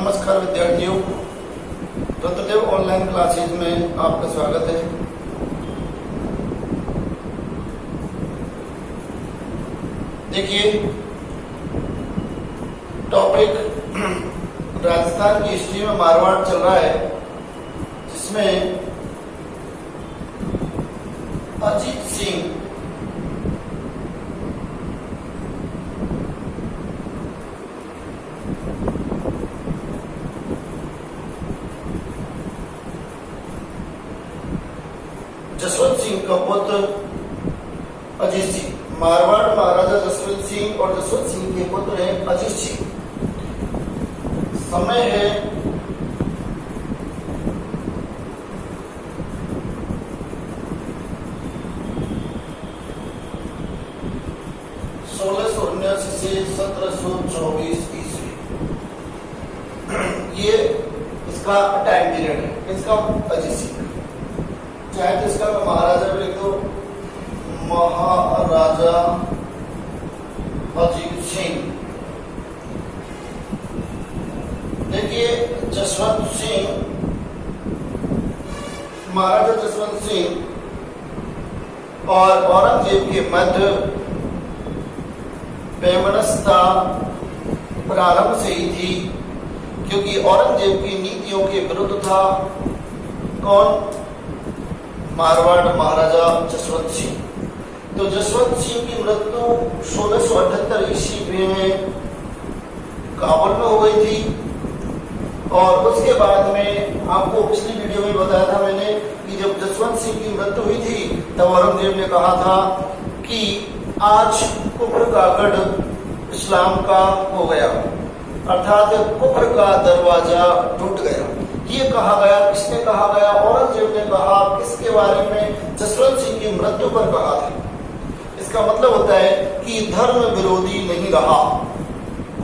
नमस्कार विद्यार्थियों, Rudradev online classes में आपका स्वागत है। देखिए, टॉपिक राजस्थान की हिस्ट्री में मारवाड़ चल रहा है, जिसमें अजीत सिंह जसवंत सिंह का पुत्र अजीत सिंह, मारवाड़ महाराजा जसवंत सिंह और जसवंत सिंह के पुत्र हैं अजीत सिंह। समय है 1679 से 1724 ईस्वी। ये इसका टाइम पीरियड है, इसका अजीत सिंह। चाहे तो इसका महाराजा भी लिख दो, महाराजा अजीत सिंह। देखिए, जसवंत सिंह, महाराजा जसवंत सिंह और औरंगजेब के मध्य वैमनस्यता प्रारंभ से ही थी, क्योंकि औरंगजेब की नीतियों के विरुद्ध था कौन? मारवाड़ महाराजा जसवंत सिंह। तो जसवंत सिंह की मृत्यु 1678 ईस्वी में काबुल में हो गई थी। और उसके बाद में आपको पिछली वीडियो में बताया था मैंने कि जब जसवंत सिंह की मृत्यु हुई थी तब औरंगजेब ने कहा था कि आज कुफर का गढ़ इस्लाम का हो गया, अर्थात कुफर का दरवाजा टूट गया। ये कहा गया, किसने कहा गया? औरंगजेब ने कहा। किसके बारे में? जसवंत सिंह की मृत्यु पर कहा था। इसका मतलब होता है कि धर्म विरोधी नहीं रहा।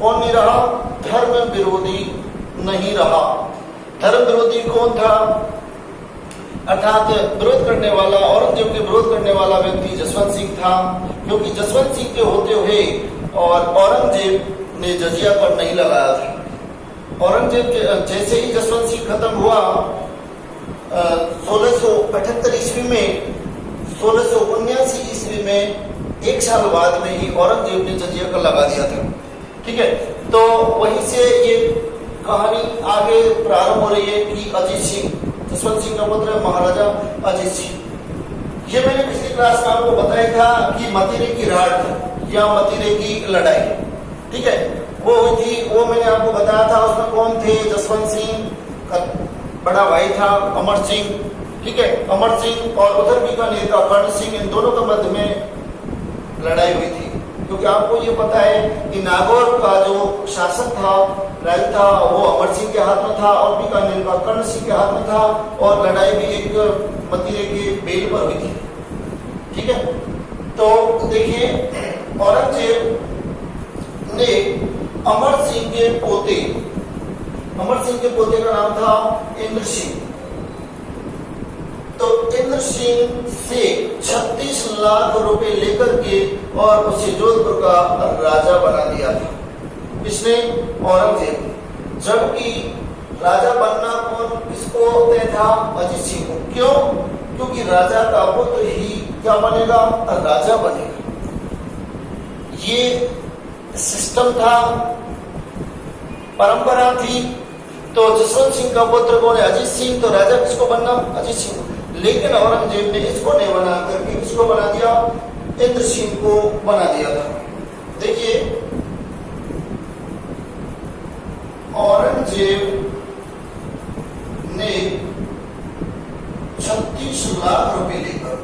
कौन नहीं रहा? धर्म विरोधी नहीं रहा। धर्म विरोधी कौन था? अर्थात विरोध करने वाला, औरंगजेब के विरोध करने वाला व्यक्ति जसवंत सिंह था, क्योंकि जसवंत सिंह के होते हुए और औरंगजेब ने जजिया कर नहीं लगाया था। औरंगजेब जैसे ही जसवंत सिंह खत्म हुआ 1678 ईस्वी में, 1679 ईस्वी में, एक साल बाद में ही औरंगजेब ने जजिया कर लगा दिया था। ठीक है, तो वहीं से ये कहानी आगे प्रारंभ हो रही है कि अजीत सिंह, जसवंत सिंह का पुत्र महाराजा अजीत सिंह। ये मैंने पिछली क्लास में आपको बताया था कि मतीरे की राठ या मतीरे की लड़ाई, ठीक है, वो हुई थी। वो मैंने आपको बताया था। उसमें कौन थे? जसवंत सिंह का बड़ा भाई था अमर सिंह, ठीक है, अमर सिंह, और उधर बीकानेर का कर्ण सिंह। इन दोनों के मध्य में लड़ाई हुई थी, क्योंकि आपको ये पता है कि नागौर का जो शासक था, राज था, वो अमर सिंह के हाथ में था और बीकानेर का कर्ण सिंह के हाथ में था। और लड़ाई भी एक मतीरे के बेल पर हुई थी, ठीक है। तो देखिए, औरंगजेब ने अमर सिंह के पोते, अमर सिंह के पोते का नाम था इंद्र सिंह। तो इंद्र सिंह से 36 लाख रुपए लेकर के और उसे जोधपुर का राजा बना दिया था। इसने औरंगजेब। जबकि राजा बनना कौन किसको तय था? अजीत सिंह को। क्यों? क्योंकि राजा का पुत्र ही क्या बनेगा? राजा बनेगा। ये सिस्टम था, परंपरा थी। तो जसवंत सिंह का पुत्र कौन है? अजीत सिंह। तो राजा किसको बनना? अजीत सिंह। लेकिन औरंगजेब ने इसको नहीं बना करके किसको बना दिया? इंद्र सिंह को बना दिया था। देखिए, औरंगजेब ने 36 लाख रुपए लेकर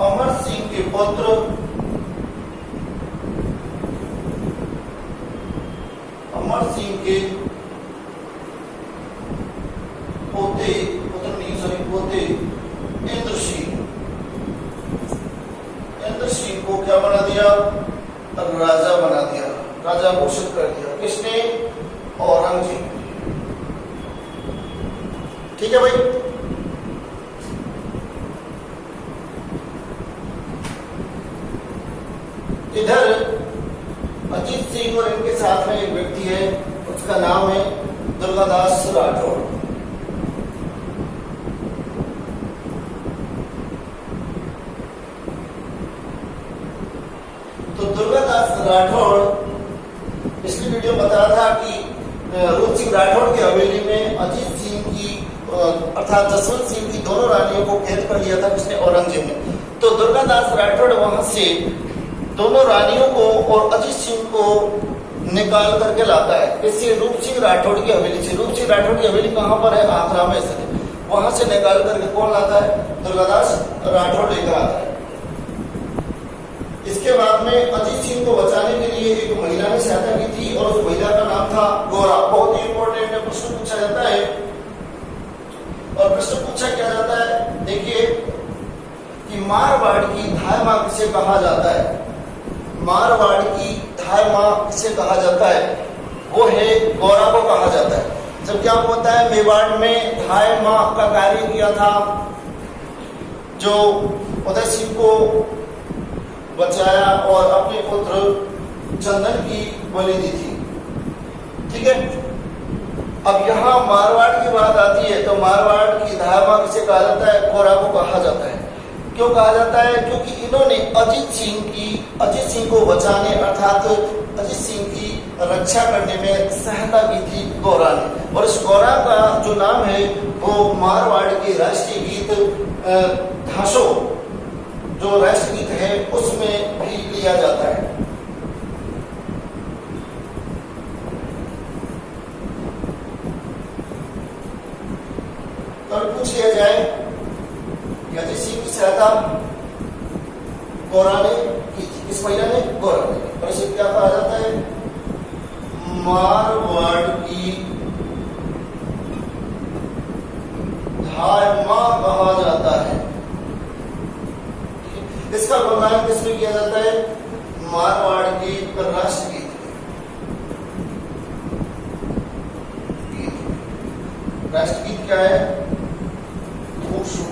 अमर सिंह के पुत्र अमर सिंह के पोते, पुत्र नहीं सॉरी पोते, इंद्र सिंह को क्या बना दिया? राजा बना दिया, राजा घोषित कर दिया। किसने? औरंगजेब। ठीक है भाई। इधर अजीत सिंह और इनके साथ में एक व्यक्ति है, उसका नाम है दुर्गादास राठौड़। तो दुर्गादास राठौड़ पिछली वीडियो बता था कि रूप सिंह राठौड़ की हवेली में अजीत सिंह की अर्थात जसवंत सिंह की दोनों रानियों को कैद कर लिया था किसने, औरंगजेब ने। तो दुर्गादास राठौड़ वहां से दोनों रानियों को और अजीत सिंह को निकाल करके लाता है। इससे रूप सिंह राठौड़ की हवेली से, रूप सिंह राठौड़ की हवेली कहाँ पर है, आगरा में स्थित, वहां से निकाल करके कौन लाता है, दुर्गादास राठौड़ लेकर आता है। इसके बाद में अजीत सिंह को बचाने के लिए एक महिला ने सहायता की थी और उस महिला का नाम था गोरा। बहुत ही इंपॉर्टेंट प्रश्न पूछा जाता है और प्रश्न पूछा क्या जाता है, देखिए कि मारवाड़ की धाय मां किसे कहा जाता है, मारवाड़ की धाय मां किसे कहा जाता है, वो है गोरा को कहा जाता है। जब क्या होता है, मेवाड़ में धाय मां का कार्य किया था, जो उदय सिंह को बचाया और अपने पुत्र चंदन की बलि दी थी। ठीक है, अब यहाँ मारवाड़ की बात आती है तो मारवाड़ की धाय मां किसे कहा जाता है, गोरा को कहा जाता है। क्यों कहा जाता है, क्योंकि इन्होंने अजीत सिंह को बचाने अर्थात अजीत सिंह की रक्षा करने में सहायता की थी गोरा ने। और इस गोरा का जो नाम है वो मारवाड़ के राष्ट्रीय गीत धासो, जो राष्ट्रगीत है, उसमें भी लिया जाता है। तो पूछ लिया जाए अजीत सिंह की सहायता गोरा ने की थी, किस महिला ने, गोरा ने। और इसे क्या कहा जाता है, मारवाड़ की धाय मां कहा जाता है। इसका वर्णन किसमें किया जाता है, मारवाड़ के राष्ट्रगीत। राष्ट्रगीत क्या है, धूसू,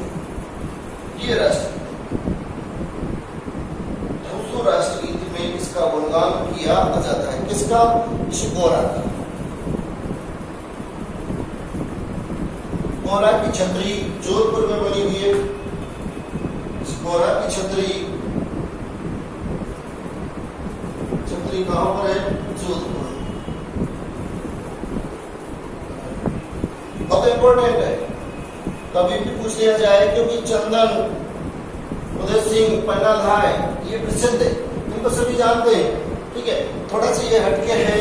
ये राष्ट्रगीत, धूसू राष्ट्रगीत में इसका गुणगान किया जाता है। किसका, गोरा का। गोरा की छतरी जोधपुर में बनी हुई है। गोरा की छतरी कहां पर है, जोधपुर। बहुत इंपॉर्टेंट है, कभी भी पूछ लिया जाए, क्योंकि चंदन, उदय सिंह, पन्ना धाय ये प्रसिद्ध है, इनको सभी जानते हैं। ठीक है, थोड़ा सा ये हटके है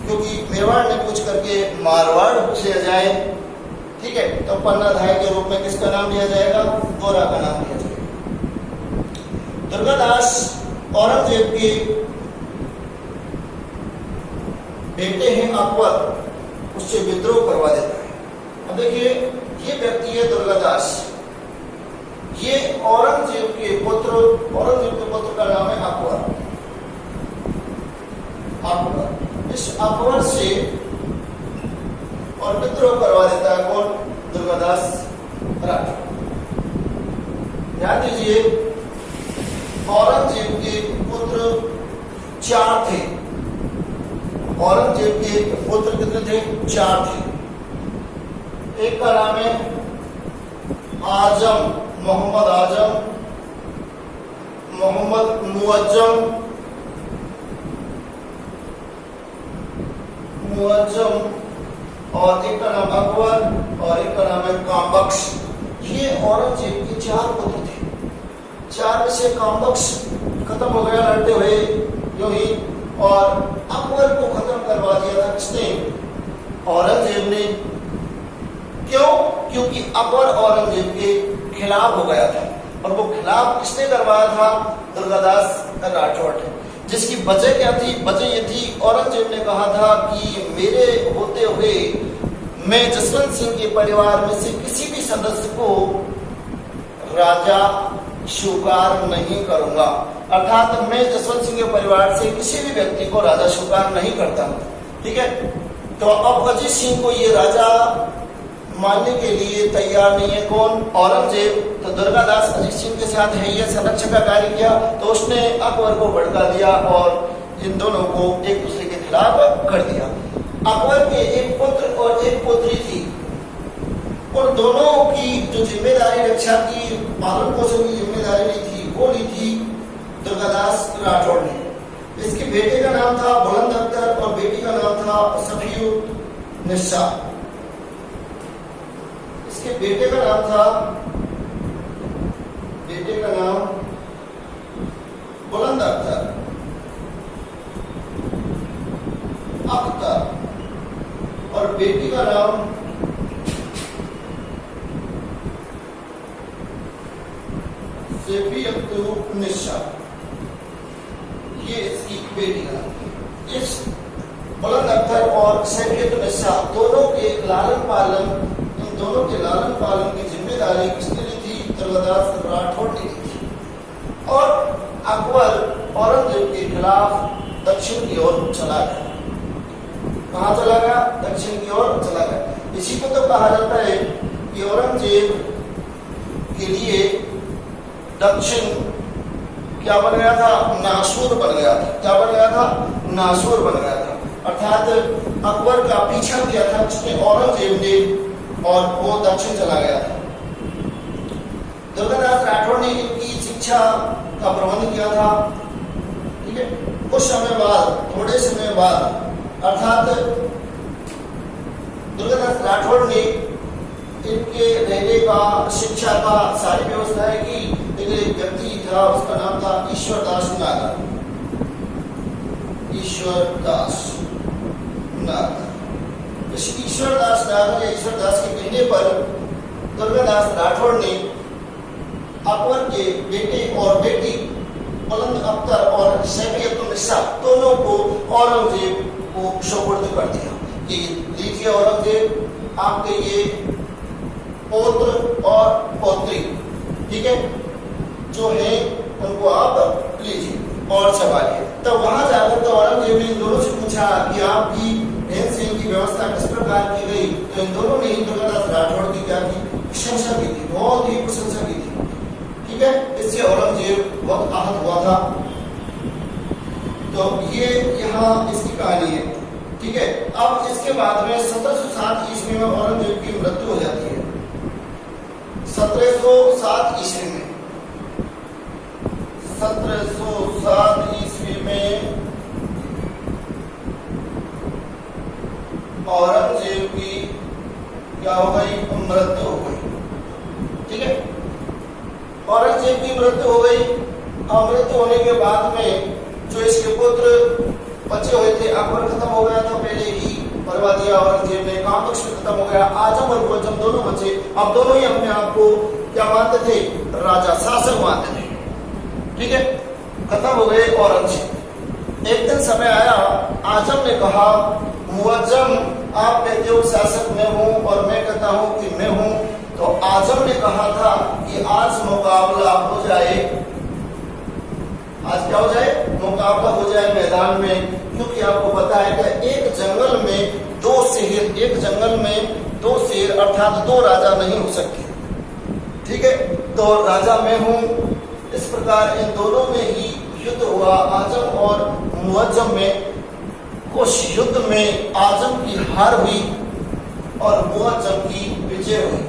क्योंकि मेवाड़ ने पूछ करके मारवाड़ पूछ लिया जाए। ठीक है, तो पन्ना धाय के रूप में किसका नाम लिया जाएगा, गोरा का नाम लिया जाएगा। दुर्गादास औरंगजेब के बेटे हैं अकबर, उससे विद्रोह करवा देता है। अब देखिए, ये व्यक्ति है दुर्गादास, ये औरंगजेब के पुत्र का नाम है अकबर। इस अकबर से और विद्रोह करवा देता है कौन, दुर्गादास राठौड़। ध्यान दीजिए, औरंगजेब के पुत्र 4 थे। औरंगजेब के पुत्र कितने थे, 4 थे। एक का नाम है आजम, मोहम्मद आजम, मोहम्मद मुअज्जम, और एक का नाम अकबर और एक का नाम है कामबख्श। ये औरंगजेब के 4 पुत्र थे। 4 में से कामबख्श खत्म हो गया लड़ते हुए यूं ही, और अकबर को खत्म करवा दिया था किसने, औरंगजेब ने। क्यों, क्योंकि अकबर औरंगजेब के खिलाफ हो गया था, और वो खिलाफ किसने करवाया था, दुर्गादास राठौड़ ने। जिसकी वजह क्या थी, वजह ये थी, औरंगजेब ने कहा था कि मेरे होते हुए मैं जसवंत सिंह के परिवार में से किसी भी सदस्य को राजा स्वीकार नहीं करूंगा। अर्थात मैं जसवंत सिंह के परिवार से किसी भी व्यक्ति को राजा स्वीकार नहीं करता। ठीक है, तो अब अजीत सिंह को ये राजा मानने के लिए तैयार नहीं है। कौन? औरंगजेब। तो दुर्गादास अजीत सिंह के साथ है ये संरक्षक का कार्य किया, तो उसने अकबर को भड़का दिया और इन दोनों को एक दूसरे के खिलाफ कर दिया। अकबर के एक पुत्र और एक पुत्री थी, और दोनों की जो जिम्मेदारी रक्षा की, पालन पोषण की जिम्मेदारी ली थी, वो ली थी दुर्गादास राठौड़ ने। इसके बेटे का नाम था बुलंद अख्तर और बेटी का नाम था सफीउन्निसा। इसके बेटे का नाम बुलंद अख्तर और बेटी का नाम सफीउन्निसा। ये इसकी बेटी का नाम। इस बुलंद अख्तर और सफीउन्निसा दोनों के लालन पालन की जिम्मेदारी किसने ली थी? दुर्गादास राठौड़ ने ली थी। और अकबर औरंगजेब के खिलाफ दक्षिण की ओर चला गया। कहाँ चला गया? दक्षिण की ओर चला गया। इसी को तो कहा जाता है कि औरंगजेब के लिए दक्षिण क्या बन गया था? नासूर बन गया था। क्या बन गया था? नासूर बन गया था। अर्थात अकबर का पीछा किया था उसने औरंगजेब ने, और वो दक्षिण चला गया था। दुर्गादास राठौड़ ने इनकी शिक्षा का प्रबंध किया था। ठीक है, कुछ समय बाद, थोड़े समय बाद, अर्थात दुर्गादास राठौड़ ने इनके रहने का, शिक्षा का सारी व्यवस्थाएं की। लेकिन एक व्यक्ति था, उसका नाम था ईश्वरदास नागर। ईश्वरदास के कहने पर दुर्गादास राठौड़ ने अकबर के बेटे और बेटी बुलंद अख्तर और सफीउन्निसा दोनों को औरंगजेब को सुपुर्द कर दिया कि लीजिए औरंगजेब, आपके ये पौत्र और पौत्री, ठीक है, जो है उनको आप लीजिए और संभालिए। तब वहां जाकर तो औरंगजेब ने इन दोनों से पूछा कि आपकी बहन से इनकी व्यवस्था किस प्रकार की गई। तो इन दोनों ने ही दुर्गादास राठौड़ की क्या की? प्रशंसा की थी, बहुत ही प्रशंसा की थी। ठीक है, इससे औरंगजेब बहुत आहत हुआ था। तो ये यहाँ इसकी कहानी है। ठीक है, अब इसके बाद में 1707 ईस्वी में औरंगजेब की मृत्यु हो जाती है। 1707 ईस्वी में 1707 ईस्वी में औरंगजेब की क्या हो गई? मृत्यु हो गई। ठीक है, औरंगजेब की मृत्यु हो गई। मृत्यु होने के बाद में जो इसके पुत्र बचे हुए थे, अकबर खत्म हो गया था, पहले ही मरवा दिया औरंगजेब ने। कामबख्श भी खत्म हो गया, आजम और मुअज्जम दोनों बचे। अब दोनों ही अपने आप को क्या मानते थे? राजा, शासक मानते थे। ठीक है, खत्म हो गए औरंगजेब। एक दिन समय आया, आजम ने कहा, मुअज्जम आप कहते हो शासक मैं हूं और मैं कहता हूं कि मैं हूं। तो आजम ने कहा था कि आज मुकाबला हो जाए। आज क्या हो जाए? मुकाबला हो जाए मैदान में। क्योंकि आपको पता है कि एक जंगल में दो शेर अर्थात दो राजा नहीं हो सकते। ठीक है, तो राजा मैं हूं। इस प्रकार इन दोनों में ही युद्ध हुआ, आजम और मुअज्जम में। उस युद्ध में आजम की हार हुई और मुअज्जम की विजय हुई।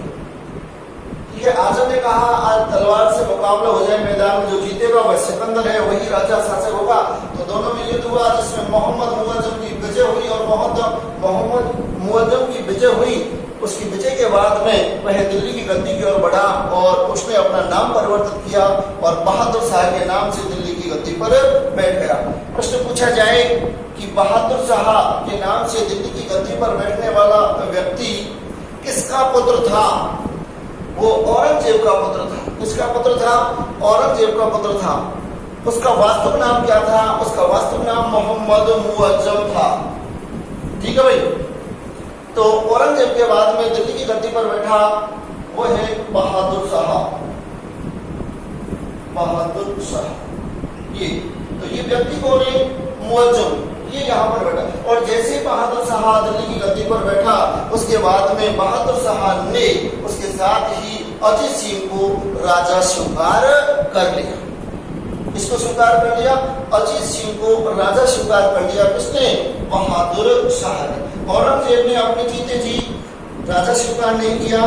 ठीक है, आजम ने कहा आज तलवार से मुकाबला हो जाए मैदान में, जो जीतेगा वह सिकंदर है, वही राजा शासक होगा। तो दोनों में युद्ध हुआ, जिसमें मोहम्मद मुअज्जम की विजय हुई और मोहम्मद मुअज्जम की विजय हुई। उसकी विजय के बाद में वह दिल्ली की गद्दी की ओर बढ़ा और उसने अपना नाम परिवर्तित किया और बहादुर शाह के नाम से दिल्ली की गद्दी पर बैठ गया। प्रश्न पूछा जाए कि बहादुर शाह के नाम से दिल्ली की गद्दी पर बैठने वाला व्यक्ति किसका पुत्र था? वो औरंगजेब का पुत्र था। किसका पुत्र था? औरंगजेब का पुत्र था। उसका वास्तव नाम क्या था? उसका वास्तव नाम मोहम्मद मुअज्जम था। ठीक है भाई। तो औरंगजेब के बाद में दिल्ली की गद्दी पर बैठा वो है बहादुर शाह। बहादुर शाह ये व्यक्ति कौन है? मुअज्जम। ये यहाँ पर बैठा और जैसे बहादुर शाह दिल्ली की गद्दी पर बैठा उसके बाद में बहादुर शाह ने उसके साथ ही अजीत सिंह को राजा स्वीकार कर लिया। इसको स्वीकार कर लिया, अजीत सिंह को राजा स्वीकार कर लिया। किसने? बहादुर शाह ने। औरंगजेब ने अपनी जीते जी राजा स्वीकार नहीं किया,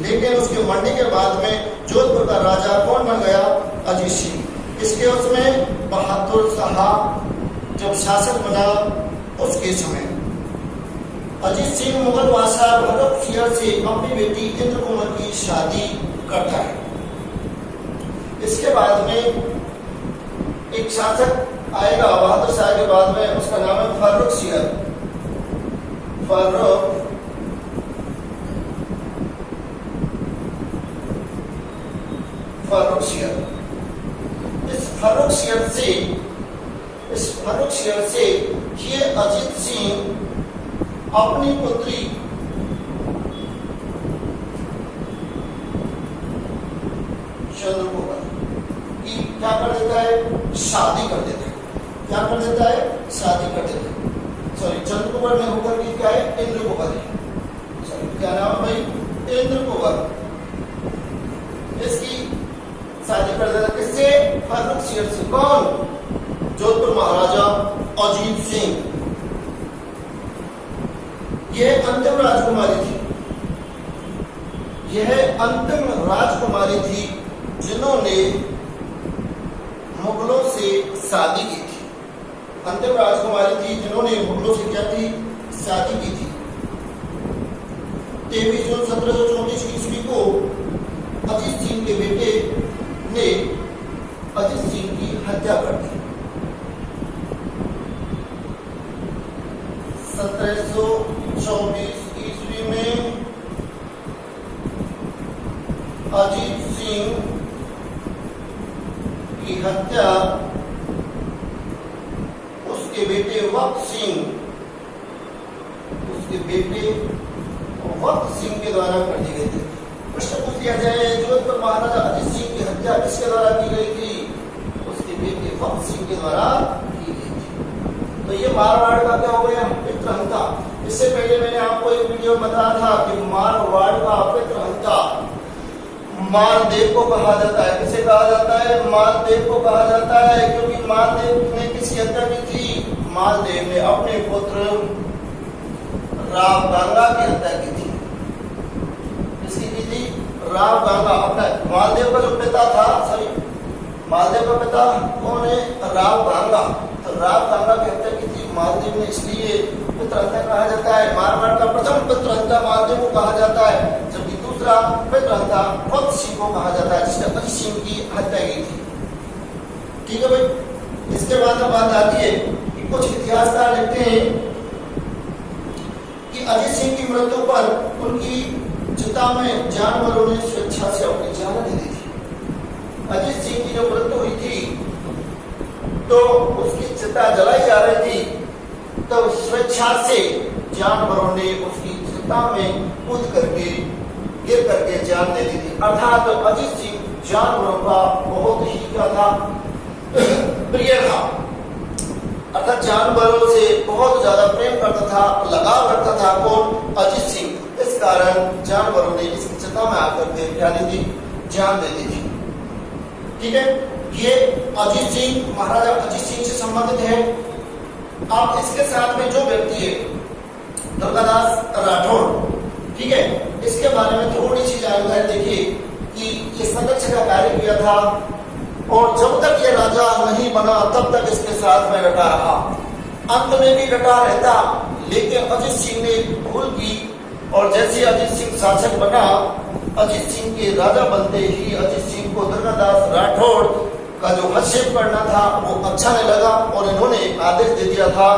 लेकिन उसके मरने के बाद में जोधपुर का राजा कौन बन गया? अजीत सिंह। इसके उसमें बहादुर शाह जब शासक बना उसके समय अजीत सिंह मुगल बादशाह भगत सिंह से अपनी बेटी इंद्र कुमार की शादी करता है। इसके बाद में एक शासक आएगा बहादुर शाह के बाद में, उसका नाम है फारूक सियर। फारूक सियर। इस फारूक सियर से ये अजीत सिंह अपनी पुत्री चंद्रकुमार की क्या कर देता है? शादी कर देता है। क्या कर देता है? शादी कर देता है। सॉरी, चंद्रकुमार में होकर की क्या है? इंद्र कुमार है। सॉरी, क्या नाम है भाई? इंद्र कुमार। इसकी शादी कर देता है। किससे? फारूक सियर से। कौन? जोधपुर महाराजा अजीत सिंह। यह अंतिम राजकुमारी थी। यह अंतिम राजकुमारी थी जिन्होंने मुगलों से शादी की थी। अंतिम राजकुमारी थी जिन्होंने मुगलों से क्या थी? शादी की थी। 23 जून 1734 ईस्वी को अजीत सिंह के बेटे ने अजीत सिंह की हत्या कर दी। 1724 ईस्वी में अजीत सिंह की हत्या उसके बेटे वक्त सिंह के द्वारा कर दी गई थी। प्रश्न पूछ दिया जाए, जोधपुर महाराजा अजीत सिंह की हत्या किसके द्वारा की गई थी? उसके बेटे वक्त सिंह के द्वारा की गई थी। तो ये मारवाड़ का क्या हो गया? पितृहंता। इससे पहले मैंने आपको एक वीडियो बताया था कि मारवाड़ का पितृहंता मालदेव को कहा जाता है। किसे कहा जाता है? मालदेव को कहा जाता है, क्योंकि मालदेव ने किसकी हत्या की थी? मालदेव ने अपने पुत्र राव गंगा की हत्या की थी। किसकी की थी? राव गंगा। अपना मालदेव का जो पिता था, मालदेव का पिता कौन है? राव गंगा। तो राव गंगा की हत्या की थी मालदेव ने, इसलिए पितृहंता कहा जाता है। मारवाड़ का प्रथम पितृहंता मालदेव को कहा जाता है, जबकि दूसरा पितृहंता वक्त सिंह को कहा जाता है, जिसने अजीत सिंह की हत्या की थी। ठीक है भाई। इसके बाद बात आती है कि कुछ इतिहासकार लिखते हैं कि अजीत सिंह की मृत्यु पर उनकी चिता में जानवरों ने स्वेच्छा से अपनी जान दे दी थी। अजीत सिंह की जो मृत्यु हुई थी तो उसकी चिता जलाई जा रही थी, तो स्वेच्छा से जानवरों ने उसकी चिता में कूद करके गिर करके जान दे दी थी। अर्थात अजीत सिंह जानवरों का बहुत ही क्या था? प्रिय था। अर्थात जानवरों से बहुत ज्यादा प्रेम करता था, लगाव रखता था। कौन? अजीत सिंह। इस कारण जानवरों ने इसकी चिता में आकर के क्या दी थी? जान दे दी थी। ठीक है, ये अजीत सिंह महाराजा अजीत सिंह से संबंधित है। आप इसके साथ में जो व्यक्ति है दुर्गादास राठौड़, ठीक है, इसके बारे में थोड़ी सी जानकारी देखिए कि ये संरक्षक का कार्य किया था और जब तक ये राजा नहीं बना तब तक इसके साथ में डटा रहा। अंत में भी डटा रहता, लेकिन अजीत सिंह ने भूल की और जैसे अजीत सिंह शासक बना, अजीत सिंह के राजा बनते ही अजीत सिंह को दुर्गादास राठौड़ का जो हस्तक्षेप करना था वो अच्छा नहीं लगा और इन्होंने आदेश दे दिया था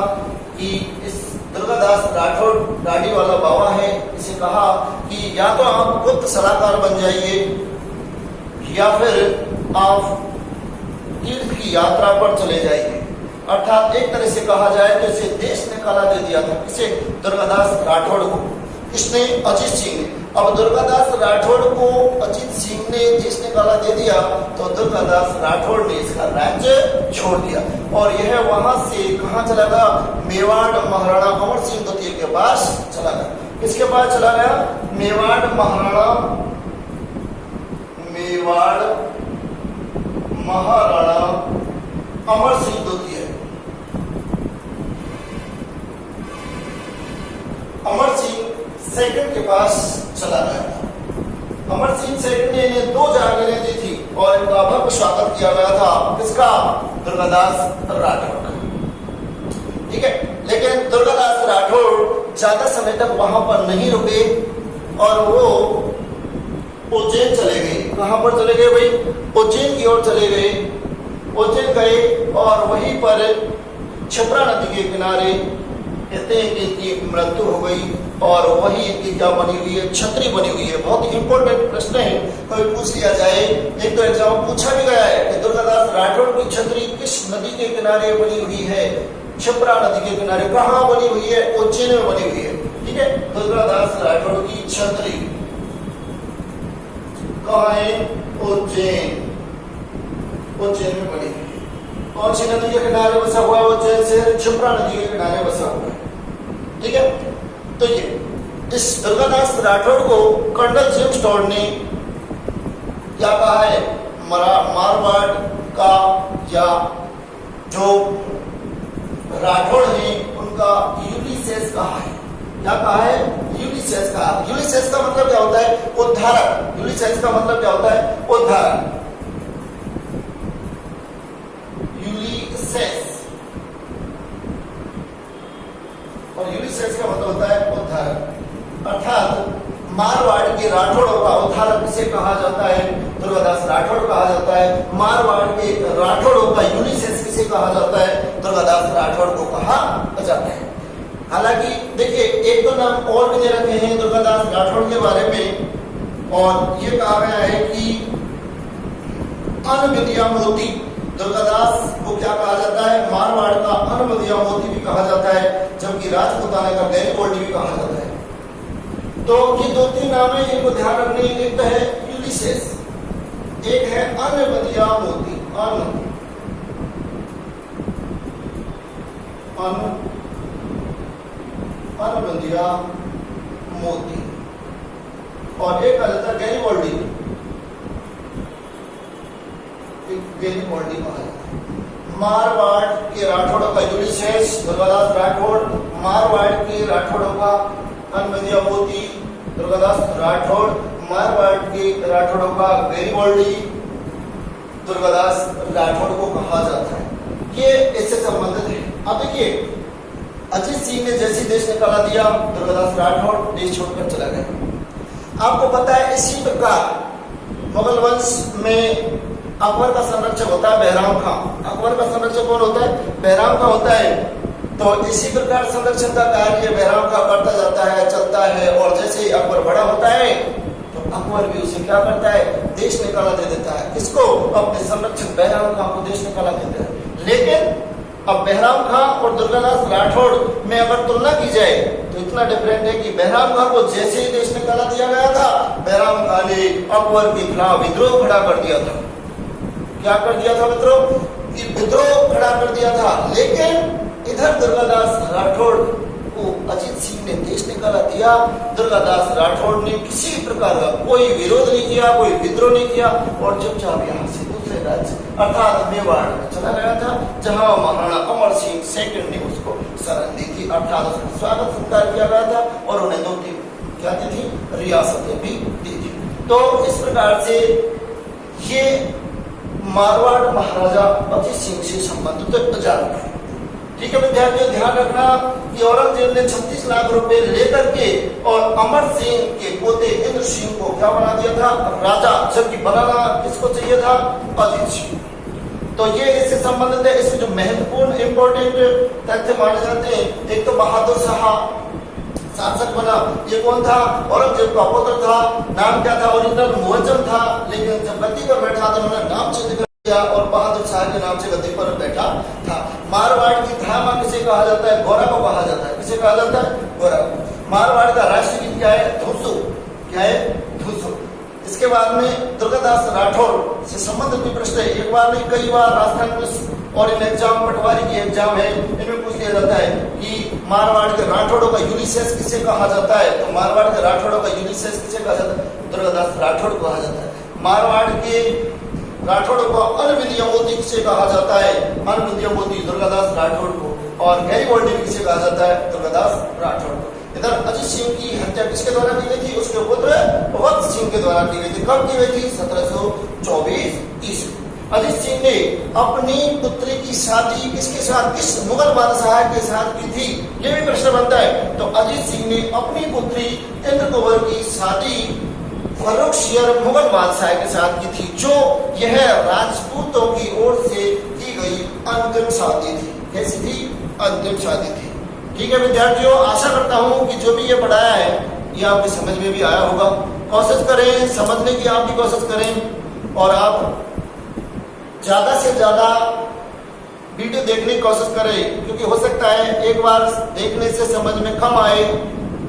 कि इस दुर्गादास राठौड़ गाड़ी वाला बाबा है, इसे कहा कि या तो आप गुप्त सलाहकार बन जाइए या फिर आप तीर्थ की यात्रा पर चले जाइए। अर्थात एक तरह से कहा जाए तो इसे देश ने काला दे दिया था। किसे? दुर्गादास राठौड़ को। किसने? अजीत सिंह ने। अब दुर्गादास राठौड़ को अजीत सिंह ने देश ने काला दे दिया तो दुर्गादास राठौड़ ने इसका राज्य छोड़ दिया और यह वहां से कहां चला गया? मेवाड़ महाराणा अमर सिंह द्वितीय के पास चला गया। इसके बाद चला गया मेवाड़ महाराणा अमर सिंह द्वितीय। अमर सिंह सेकंड के पास चला गया। अमर सिंह सेकंड ने इन्हें 2 जागीरें दी थी और इनका भव्य स्वागत किया गया था। किसका? दुर्गादास राठौड़। ठीक है, लेकिन दुर्गादास राठौड़ ज्यादा समय तक वहां पर नहीं रुके और वो उज्जैन चले गए। कहां पर चले गए भाई? उज्जैन की ओर चले गए। उज्जैन गए और वहीं पर क्षिप्रा नदी के किनारे कहते हैं कि इनकी मृत्यु हो गई और वही इनकी क्या बनी हुई है? छतरी बनी हुई है। बहुत ही इंपॉर्टेंट प्रश्न है, कोई पूछ लिया जाए। एक तो एग्जाम पूछा भी गया है कि दुर्गादास राठौड़ की छतरी किस नदी के किनारे बनी हुई है? क्षिप्रा नदी के किनारे। कहाँ बनी हुई है? उज्जैन में बनी हुई है। ठीक है, दुर्गादास राठौड़ की छतरी कहाँ है? उज्जैन। उज्जैन में बनी हुई है। कौन सी नदी के किनारे बसा हुआ है? उज्जैन से क्षिप्रा नदी के किनारे बसा हुआ है। ठीक है, तो ये इस दुर्गादास राठौड़ को कर्नल जेम्स टॉड ने क्या कहा है? मारवाड़ का या जो राठौड़ है उनका यूलिसेस कहा है। क्या कहा है? यूलिसेस कहा। यूलिसेस का मतलब क्या होता है? उद्धारक। यूलिसेस का मतलब क्या होता है? उद्धारक। यूलिसेस और यूलिसेस का मतलब होता है उद्धारक। अर्थात मारवाड़ के राठौड़ों का उद्धारक किसे कहा जाता है? दुर्गादास राठौड़ कहा जाता है। मारवाड़ के राठौड़ों का यूलिसेस किसे कहा जाता है? दुर्गादास राठौड़ को कहा जाता है। हालांकि देखिए, एक दो नाम और भी दे रखे हैं दुर्गादास राठौड़ के बारे में और ये कहा गया है कि अनविद्या मोती दुर्गादास को क्या कहा जाता है? मारवाड़ का अनविद्या मोती भी कहा जाता है, जबकि राजपूताना का गैरीगोल्डी भी कहा जाता है। तो ये 2-3 नाम है, इनको ध्यान रखने। एक तो है यूलिसेस, एक है अनविद्या मोती। अनविद्या मोती और एक अलग था गैरीगोल्डी। गैरीगोल्डी कहा जाता है। मारवाड़ के राठौड़ों का यूलिसेस दुर्गादास राठौड़, मारवाड़ के राठौड़ों का अनविद्या मोती दुर्गादास राठौड़, मारवाड़ के राठौड़ों का गैरीगोल्डी दुर्गादास राठौड़ को कहा जाता है। ये इससे संबंधित है। अब देखिए, अजीत सिंह ने जैसे देश निकाला दिया, दुर्गादास राठौड़ देश छोड़कर चला गया। आपको पता है इसी प्रकार मुगल वंश में अकबर का संरक्षक होता है बहराम खां। अकबर का संरक्षक कौन होता है? बहराम खां होता है। तो इसी प्रकार संरक्षण का कार्य बहराम खां करता जाता है, चलता है और जैसे ही अकबर बड़ा होता है तो अकबर भी उसे क्या करता है? देश निकाला दे देता है। किसको? अपने संरक्षक बहराम खां को देश निकाला देता है। लेकिन अब बहराम खां और दुर्गादास राठौड़ में अगर तुलना की जाए तो इतना डिफरेंट है कि बहराम खां को जैसे ही देश निकाला दिया गया था, बहराम खां ने अकबर के खिलाफ विद्रोह खड़ा कर दिया था। क्या कर दिया था? विद्रोह खड़ा कर दिया था। लेकिन इधर दुर्गादास राठौड़ को अजीत सिंह ने देश निकाला दिया। दुर्गादास राठौड़ ने किसी प्रकार का कोई विरोध नहीं किया, कोई विद्रोह नहीं किया और चुपचाप यहाँ से दूसरे राज्य अर्थात मेवाड़ में चला गया था, जहां महाराणा अमर सिंह सेकंड ने उसको शरण दी थी। अर्थात उसका स्वागत सत्कार किया गया था और उन्हें 2-3 क्या दी थी? रियासतें भी दी थी। तो इस प्रकार से ये मारवाड़ महाराजा अजीत सिंह से संबंधित जानकारी है। ठीक है विद्यार्थियों, ध्यान रखना कि औरंगजेब ने 36 लाख रुपए लेकर के और अमर सिंह के पोते इंद्र सिंह को क्या बना दिया था? राजा। जबकि बनाना किसको चाहिए था? अजीत सिंह। तो ये इससे संबंधित है। इसमें जो महत्वपूर्ण इंपॉर्टेंट तथ्य माने जाते हैं, एक तो बहादुर शाह शासक बना। ये कौन था? औरंगजेब का पुत्र था। नाम क्या था? ओरिजिनल मुअज्जम था, लेकिन जब गद्दी पर बैठा तो उन्होंने नाम चेंज कर दिया और बहादुर शाह के नाम से गद्दी पर बैठा था। मारवाड़ की धामा किसे कहा जाता है? गौरा को कहा जाता है। किसे कहा जाता है? गौरा को। मारवाड़ का राष्ट्रगीत क्या है? धूसो। क्या है? धूसो। इसके बाद में दुर्गादास राठौड़ से संबंधित भी प्रश्न है। एक बार नहीं कई बार राजस्थान पुलिस और इन एग्जाम, पटवारी की एग्जाम है, इनमें पूछ लिया जाता है कि मारवाड़ के राठौड़ों का यूलिसेस किसे कहा जाता है? तो मारवाड़ के राठौड़ों का यूलिसेस किसे कहा जाता है? दुर्गादास राठौड़ कहा जाता है। मारवाड़ के राठौड़ों को अरविंद यमोती किसे कहा जाता है? अरविंद यमोती दुर्गादास राठौड़ को। और गैरीबॉल्डी किसे कहा जाता है? दुर्गादास राठौड़ को। इधर अजीत सिंह की हत्या किसके द्वारा की गई थी? उसके पुत्र भगत सिंह के द्वारा की गई थी। कब की गई थी? 1724 ईस्वी। अजीत सिंह ने अपनी पुत्री की शादी किसके साथ, किस मुगल बादशाह के साथ की थी? ये भी प्रश्न बनता है। तो अजीत सिंह ने अपनी पुत्री इंद्रकुंवर की शादी फर्रुखशियर मुगल बादशाह के साथ की थी, जो यह राजपूतों की ओर से की गई अंतिम शादी थी। कैसी थी? अंतिम शादी थी। ठीक है विद्यार्थियों, आशा करता हूं कि जो भी ये पढ़ाया है ये आपकी समझ में भी आया होगा। कोशिश करें समझने की, आप भी कोशिश करें और आप ज्यादा से ज्यादा वीडियो देखने की कोशिश करें, क्योंकि हो सकता है एक बार देखने से समझ में कम आए,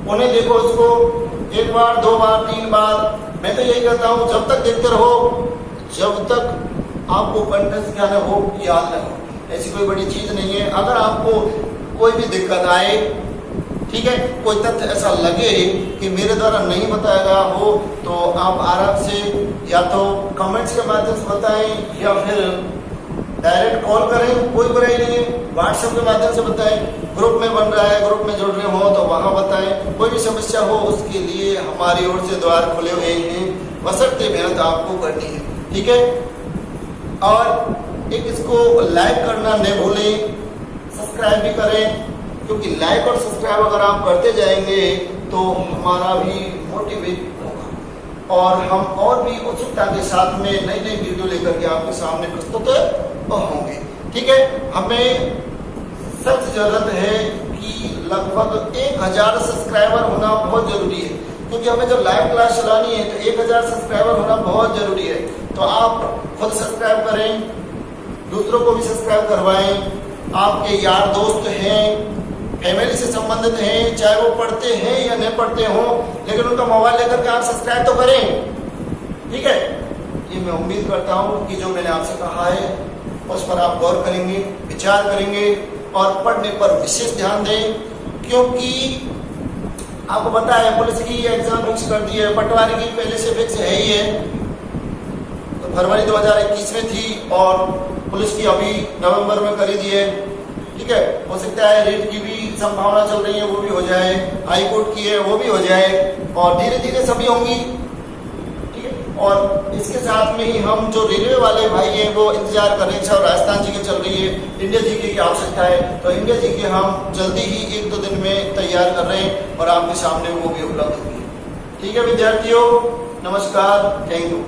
उन्हें देखो इसको एक बार, दो बार, तीन बार। मैं तो यही कहता हूं जब तक देखते रहो जब तक आपको कंटेंट क्या न हो, याद न हो। ऐसी कोई बड़ी चीज नहीं है। अगर आपको कोई भी दिक्कत आए, ठीक है, कोई तथ्य ऐसा लगे कि मेरे द्वारा नहीं बताया गया हो, तो आप आराम से या तो कमेंट्स के माध्यम से बताएं या फिर डायरेक्ट कॉल करें, कोई बुराई नहीं है। व्हाट्सएप के माध्यम से बताएं, ग्रुप में बन रहा है, ग्रुप में जुड़ रहे हो तो वहां बताएं। कोई भी समस्या हो उसके लिए हमारी ओर से द्वार खुले हुए हैं, बशर्ते मेहनत आपको करनी है। ठीक है, और एक इसको लाइक करना न भूलें, सब्सक्राइब भी करें, क्योंकि लाइक और सब्सक्राइब अगर आप करते जाएंगे तो हमारा भी मोटिवेट होगा और हम और भी उत्सुकता के साथ में नई नई वीडियो लेकर के आपके सामने प्रस्तुत होंगे। ठीक है, हमें सख्त जरूरत है कि लगभग 1000 सब्सक्राइबर होना बहुत जरूरी है, क्योंकि हमें जब लाइव क्लास चलानी है तो 1000 सब्सक्राइबर होना बहुत जरूरी है। तो आप खुद सब्सक्राइब करें, दूसरों को भी सब्सक्राइब करवाएं। आपके यार दोस्त हैं, फैमिली से संबंधित हैं, चाहे वो पढ़ते हैं या नहीं पढ़ते हो, लेकिन उनका मोबाइल लेकर के आप सब्सक्राइब तो करें। ठीक है, ये मैं उम्मीद करता हूँ कि जो मैंने आपसे कहा है उस पर आप गौर करेंगे, विचार करेंगे और पढ़ने पर विशेष ध्यान दें, क्योंकि आपको पता है पुलिस की एग्जाम फिक्स कर दी है, पटवारी की पहले से फिक्स है ही है। तो फरवरी 2021 में थी और पुलिस की अभी नवंबर में करी दी है। ठीक है, हो सकता है रेट की भी संभावना चल रही है, वो भी हो जाए, हाई कोर्ट की है वो भी हो जाए, और धीरे धीरे सभी होंगी। ठीक है, और इसके साथ में ही हम जो रेलवे वाले भाई हैं वो इंतजार कर रहे हैं, और राजस्थान जी की चल रही है, इंडिया जी की आवश्यकता है, तो इंडिया जी के हम जल्दी ही 1-2 दिन में तैयार कर रहे हैं और आपके सामने वो भी उपलब्ध होंगे। ठीक है विद्यार्थियों, नमस्कार, थैंक यू।